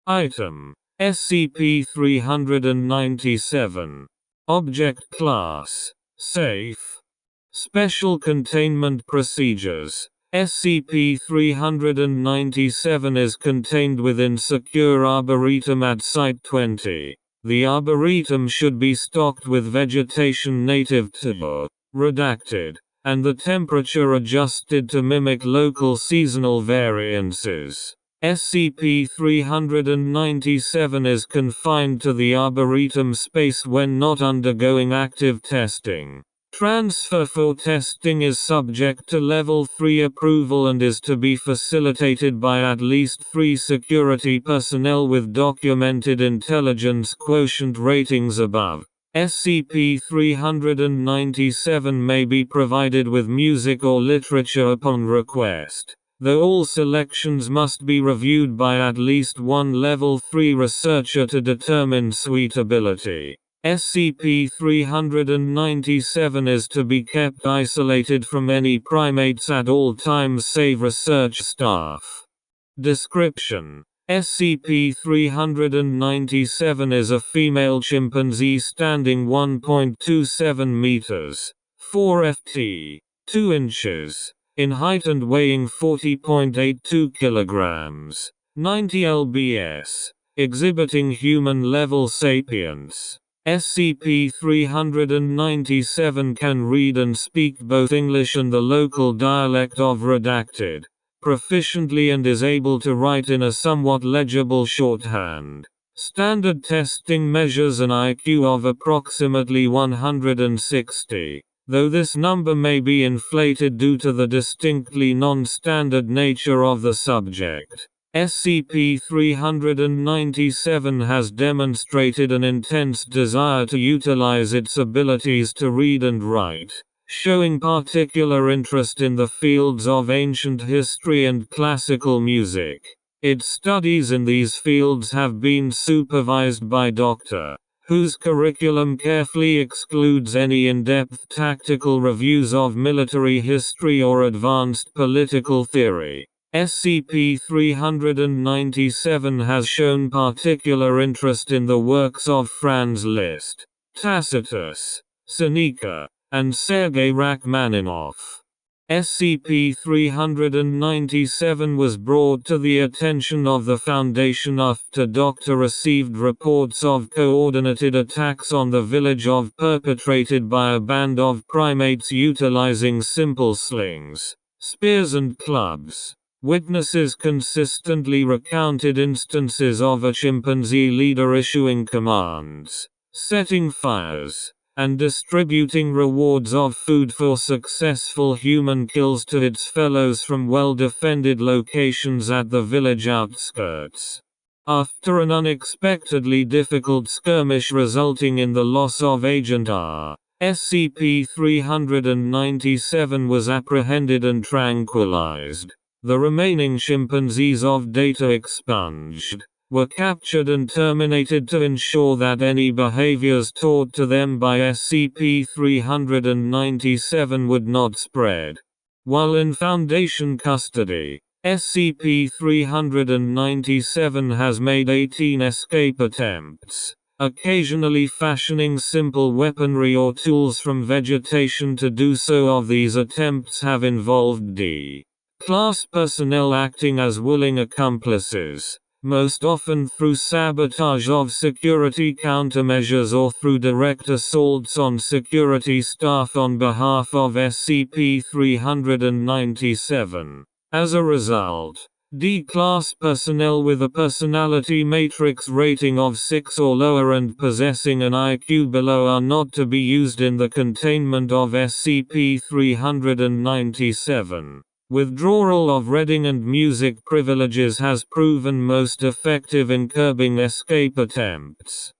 Item. SCP-397. Object Class. Safe. Special Containment Procedures. SCP-397 is contained within Secure Arboretum at Site-20. The Arboretum should be stocked with vegetation native to redacted, and the temperature adjusted to mimic local seasonal variances. SCP-397 is confined to the Arboretum space when not undergoing active testing. Transfer for testing is subject to Level 3 approval and is to be facilitated by at least 3 security personnel with documented intelligence quotient ratings above. SCP-397 may be provided with music or literature upon request, though all selections must be reviewed by at least one Level 3 researcher to determine suitability. SCP-397 is to be kept isolated from any primates at all times save research staff. Description: SCP-397 is a female chimpanzee standing 1.27 meters, 4 ft, 2 inches, in height and weighing 40.82 kilograms, 90 lbs, exhibiting human-level sapience. SCP-397 can read and speak both English and the local dialect of redacted proficiently and is able to write in a somewhat legible shorthand. Standard testing measures an IQ of approximately 160, though this number may be inflated due to the distinctly non-standard nature of the subject. SCP-397 has demonstrated an intense desire to utilize its abilities to read and write, showing particular interest in the fields of ancient history and classical music. Its studies in these fields have been supervised by Dr. whose curriculum carefully excludes any in-depth tactical reviews of military history or advanced political theory. SCP-397 has shown particular interest in the works of Franz Liszt, Tacitus, Seneca, and Sergei Rachmaninoff. SCP-397 was brought to the attention of the Foundation after Dr. received reports of coordinated attacks on the village perpetrated by a band of primates utilizing simple slings, spears and clubs. Witnesses consistently recounted instances of a chimpanzee leader issuing commands, setting fires, and distributing rewards of food for successful human kills to its fellows from well-defended locations at the village outskirts. After an unexpectedly difficult skirmish resulting in the loss of Agent R, SCP-397 was apprehended and tranquilized. The remaining chimpanzees of data expunged were captured and terminated to ensure that any behaviors taught to them by SCP-397 would not spread. While in Foundation custody, SCP-397 has made 18 escape attempts, occasionally fashioning simple weaponry or tools from vegetation to do so. Of these attempts have involved D-class personnel acting as willing accomplices, most often through sabotage of security countermeasures or through direct assaults on security staff on behalf of SCP-397. As a result, D-class personnel with a personality matrix rating of 6 or lower and possessing an IQ below are not to be used in the containment of SCP-397. Withdrawal of reading and music privileges has proven most effective in curbing escape attempts.